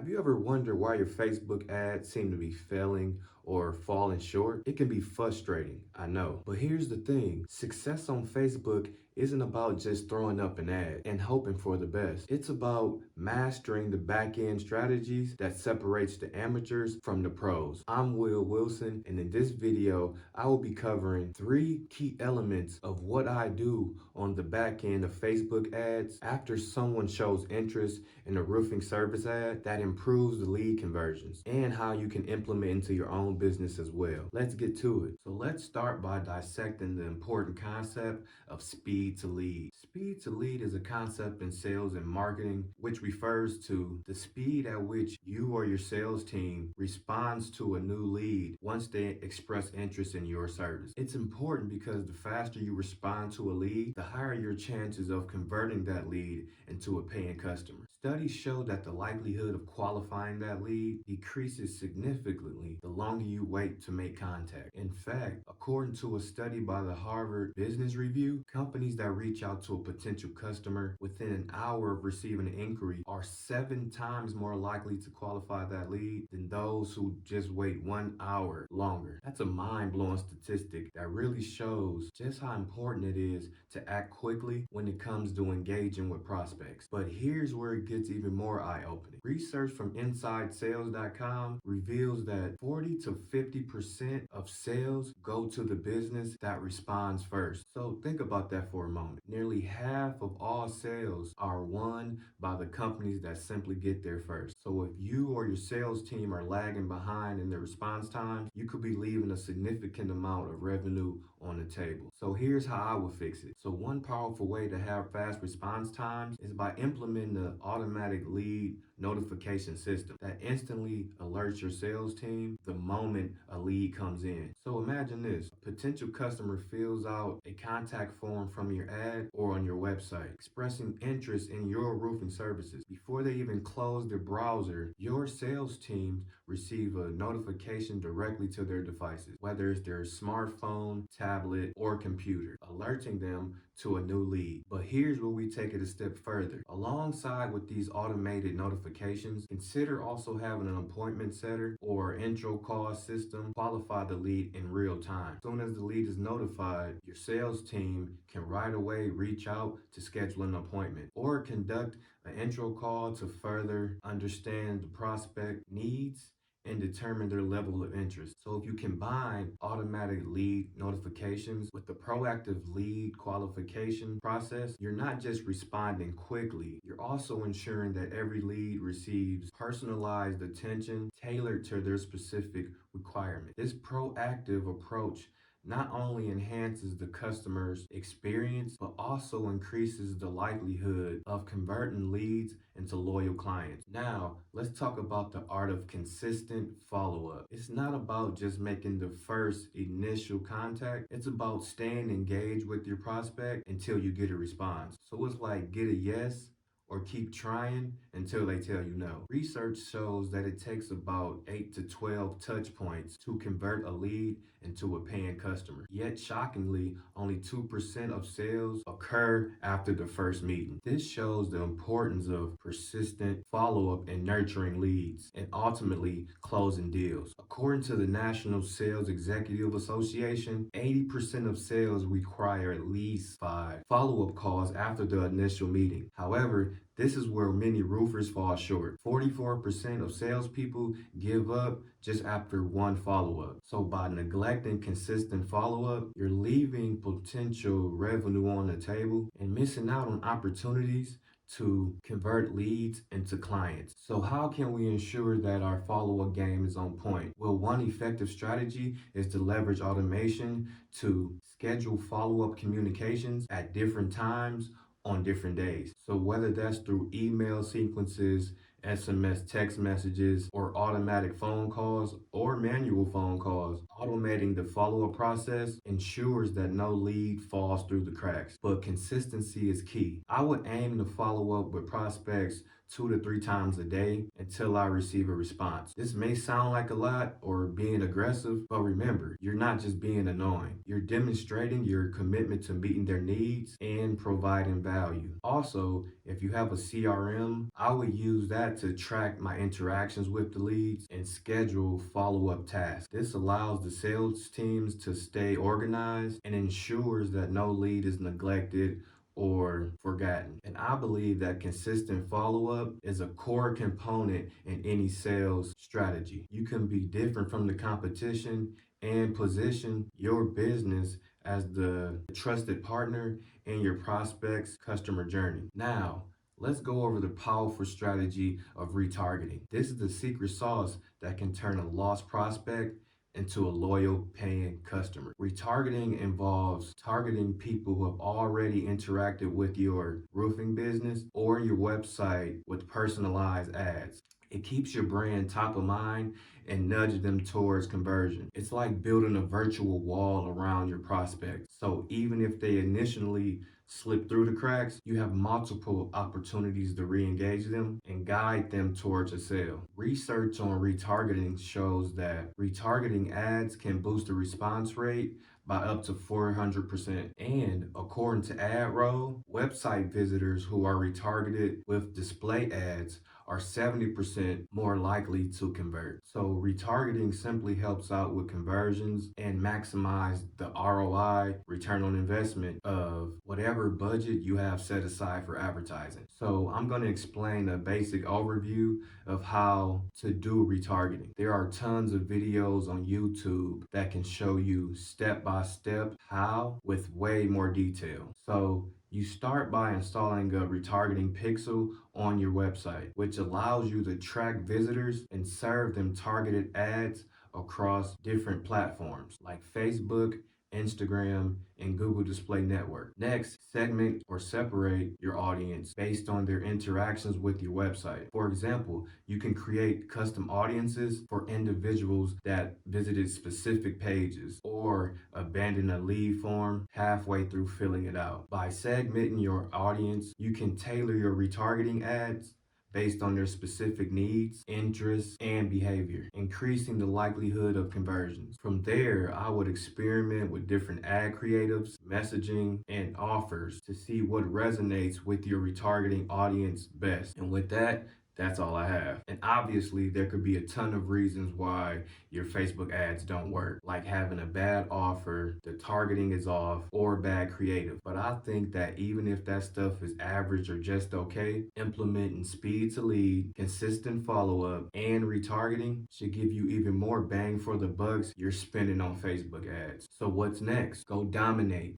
Have you ever wondered why your Facebook ads seem to be failing or falling short? It can be frustrating, I know. But here's the thing, success on Facebook isn't about just throwing up an ad and hoping for the best. It's about mastering the back-end strategies that separates the amateurs from the pros. I'm Will Wilson, and in this video, I will be covering 3 key elements of what I do on the back end of Facebook ads after someone shows interest in a roofing service ad that improves the lead conversions, and how you can implement into your own business as well. Let's get to it. So let's start by dissecting the important concept of speed to lead. Speed to lead is a concept in sales and marketing which refers to the speed at which you or your sales team responds to a new lead once they express interest in your service. It's important because the faster you respond to a lead, the higher your chances of converting that lead into a paying customer. Studies show that the likelihood of qualifying that lead decreases significantly the longer you wait to make contact. In fact, according to a study by the Harvard Business Review, companies that reach out to a potential customer within an hour of receiving an inquiry are 7 times more likely to qualify that lead than those who just wait 1 hour longer. That's a mind-blowing statistic that really shows just how important it is to act quickly when it comes to engaging with prospects. But here's where it gets even more eye-opening. Research from InsideSales.com reveals that 40 to 50% of sales go to the business that responds first. So think about that for a moment. Nearly half of all sales are won by the companies that simply get there first. So if you or your sales team are lagging behind in their response times, you could be leaving a significant amount of revenue on the table. So here's how I would fix it. So one powerful way to have fast response times is by implementing the automatic lead notification system that instantly alerts your sales team the moment a lead comes in. So imagine this, a potential customer fills out a contact form from your ad or on your website expressing interest in your roofing services. Before they even close their browser, your sales team receive a notification directly to their devices, whether it's their smartphone, tablet, or computer, alerting them to a new lead. But here's where we take it a step further. Alongside with these automated notifications, consider also having an appointment setter or intro call system qualify the lead in real time. As soon as the lead is notified, your sales team can right away reach out to schedule an appointment or conduct an intro call to further understand the prospect needs and determine their level of interest. So if you combine automatic lead notifications with the proactive lead qualification process, you're not just responding quickly, you're also ensuring that every lead receives personalized attention tailored to their specific requirement. This proactive approach not only enhances the customer's experience, but also increases the likelihood of converting leads into loyal clients. Now, let's talk about the art of consistent follow-up. It's not about just making the first initial contact. It's about staying engaged with your prospect until you get a response. So it's like get a yes or keep trying until they tell you no. Research shows that it takes about 8 to 12 touch points to convert a lead into a paying customer. Yet shockingly, only 2% of sales occur after the first meeting. This shows the importance of persistent follow-up and nurturing leads and ultimately closing deals. According to the National Sales Executive Association, 80% of sales require at least 5 follow-up calls after the initial meeting. However, this is where many roofers fall short. 44% of salespeople give up just after 1 follow-up. So by neglecting consistent follow-up, you're leaving potential revenue on the table and missing out on opportunities to convert leads into clients. So how can we ensure that our follow-up game is on point? Well, one effective strategy is to leverage automation to schedule follow-up communications at different times on different days. So whether that's through email sequences, SMS text messages, or automatic phone calls or manual phone calls, automating the follow-up process ensures that no lead falls through the cracks. But consistency is key. I would aim to follow up with prospects 2 to 3 times a day until I receive a response. This may sound like a lot or being aggressive, but remember, you're not just being annoying. You're demonstrating your commitment to meeting their needs and providing value. Also, if you have a CRM, I would use that to track my interactions with the leads and schedule follow-up tasks. This allows the sales teams to stay organized and ensures that no lead is neglected or forgotten. And I believe that consistent follow up is a core component in any sales strategy. You can be different from the competition and position your business as the trusted partner in your prospect's customer journey. Now, let's go over the powerful strategy of retargeting. This is the secret sauce that can turn a lost prospect into a loyal paying customer. Retargeting involves targeting people who have already interacted with your roofing business or your website with personalized ads. It keeps your brand top of mind and nudges them towards conversion. It's like building a virtual wall around your prospects. So even if they initially slip through the cracks, you have multiple opportunities to re-engage them and guide them towards a sale. Research on retargeting shows that retargeting ads can boost the response rate by up to 400%. And according to AdRoll, website visitors who are retargeted with display ads are 70% more likely to convert. So retargeting simply helps out with conversions and maximize the ROI, return on investment, of whatever budget you have set aside for advertising. So I'm going to explain a basic overview of how to do retargeting. There are tons of videos on YouTube that can show you step by step how with way more detail. So you start by installing a retargeting pixel on your website, which allows you to track visitors and serve them targeted ads across different platforms like Facebook, Instagram, and Google Display Network. Next, segment or separate your audience based on their interactions with your website. For example, you can create custom audiences for individuals that visited specific pages or abandon a lead form halfway through filling it out. By segmenting your audience, you can tailor your retargeting ads based on their specific needs, interests, and behavior, increasing the likelihood of conversions. From there, I would experiment with different ad creatives, messaging, and offers to see what resonates with your retargeting audience best. And with that, that's all I have. And obviously, there could be a ton of reasons why your Facebook ads don't work, like having a bad offer, the targeting is off, or bad creative. But I think that even if that stuff is average or just okay, implementing speed to lead, consistent follow up, and retargeting should give you even more bang for the bucks you're spending on Facebook ads. So what's next? Go dominate.